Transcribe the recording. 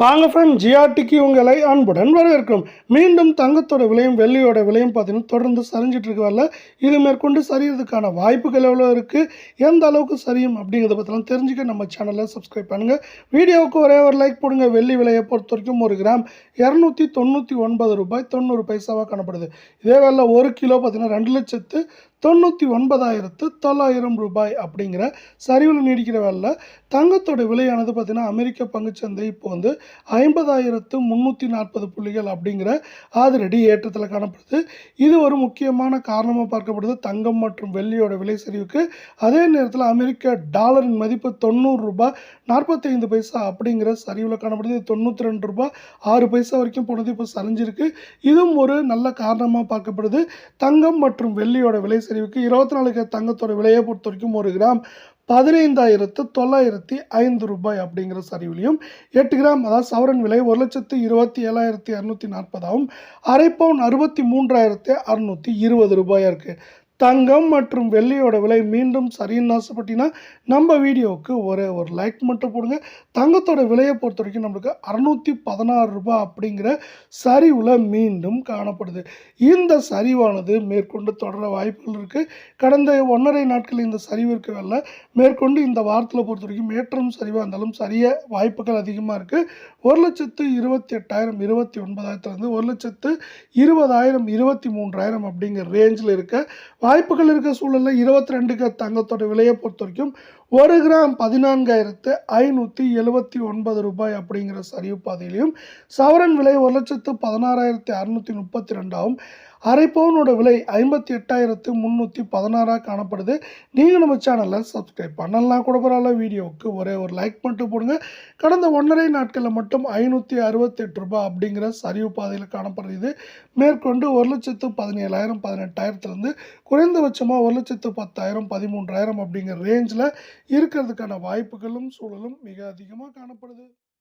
வாங்க ஃப்ரெண்ட், ஜிஆர்டிக்கு உங்களை அன்புடன் வரவேற்கும். மீண்டும் தங்கத்தோட விலையும் வெள்ளியோட விலையும் பார்த்தீங்கன்னா தொடர்ந்து சரிஞ்சிட்டு இருக்க வரல. இது மேற்கொண்டு சரியறதுக்கான வாய்ப்புகள் எவ்வளோ இருக்குது, எந்த அளவுக்கு சரியும் அப்படிங்கிறத பற்றிலாம் தெரிஞ்சுக்க நம்ம சேனலை சப்ஸ்கிரைப் பண்ணுங்கள். வீடியோவுக்கு ஒரே ஒரு லைக் போடுங்க. வெள்ளி விலையை பொறுத்த வரைக்கும் ஒரு கிராம் 299 ரூபாய் 90 பைசாவாக காணப்படுது. இதே வேலை ஒரு கிலோ பார்த்தீங்கன்னா 2,99,900 ரூபாய் அப்படிங்கிற சரிவில் நீடிக்கிற வேலை. தங்கத்தோட விலையானது பார்த்தீங்கன்னா அமெரிக்க பங்குச்சந்தை இப்போ வந்து 50,340 புள்ளிகள் அப்படிங்கிற அதிரடி ஏற்றத்தில் காணப்படுது. இது ஒரு முக்கியமான காரணமாக பார்க்கப்படுது தங்கம் மற்றும் வெள்ளியோட விலை சரிவுக்கு. அதே நேரத்தில் அமெரிக்க டாலரின் மதிப்பு 90 ரூபாய் 45 பைசா அப்படிங்கிற சரிவில் காணப்படுது. 92 ரூபாய் 6 பைசா வரைக்கும் போனது இப்போ சரிஞ்சிருக்கு. இதுவும் ஒரு நல்ல காரணமாக பார்க்கப்படுது. தங்கம் மற்றும் வெள்ளியோட விலை சரிவுக்கு 24 தங்கத்தோட விலையை பொறுத்த வரைக்கும் ஒரு கிராம் 15,905 ரூபாய் அப்படிங்கிற சரிவிலையும், 8 கிராம் அதாவது சவரன் விலை 1,27,240 அரை பவுன் 63,620 ரூபாயாக இருக்குது. தங்கம் மற்றும் வெள்ளியோட விலை மீண்டும் சரின்னு ஆசைப்பட்டீங்கன்னா நம்ம வீடியோவுக்கு ஒரே ஒரு லைக் மட்டும் போடுங்க. தங்கத்தோட விலையை பொறுத்த வரைக்கும் நம்மளுக்கு 616 ரூபாய் அப்படிங்கிற சரிவில் மீண்டும் காணப்படுது. இந்த சரிவானது மேற்கொண்டு தொடர வாய்ப்புகள் இருக்குது. கடந்த 1.5 நாட்கள் இந்த சரிவு இருக்கவில்லை. மேற்கொண்டு இந்த வாரத்தில் பொறுத்த வரைக்கும் ஏற்றம் சரிவாக இருந்தாலும் சரிய வாய்ப்புகள் அதிகமாக இருக்குது. 1,28,000 29,000 1,20,000 23,000 அப்படிங்கிற ரேஞ்சில் இருக்க வாய்ப்புகள் இருக்க சூழலில் 22 தங்கத்தோட விலையை பொறுத்த வரைக்கும் ஒரு கிராம் 14,579 ரூபாய் அப்படிங்கிற சரிவு பாதையிலையும், சவரன் விலை 1,16,632 அரை பவுனோட விலை 58,316 காணப்படுது. நீங்கள் நம்ம சேனலில் சப்ஸ்கிரைப் பண்ணலாம் கூட பரவாயில்ல. வீடியோவுக்கு ஒரே ஒரு லைக் மட்டும் போடுங்க. கடந்த 1.5 நாட்களில் மட்டும் 568 ரூபாய் அப்படிங்கிற சரிவு பாதையில் காணப்படுறது. மேற்கொண்டு 1,17,000 18,000 குறைந்தபட்சமாக 1,10,000 13,000 அப்படிங்கிற ரேஞ்சில் இருக்கிறதுக்கான வாய்ப்புகளும் சூழலும் மிக அதிகமாக காணப்படுது.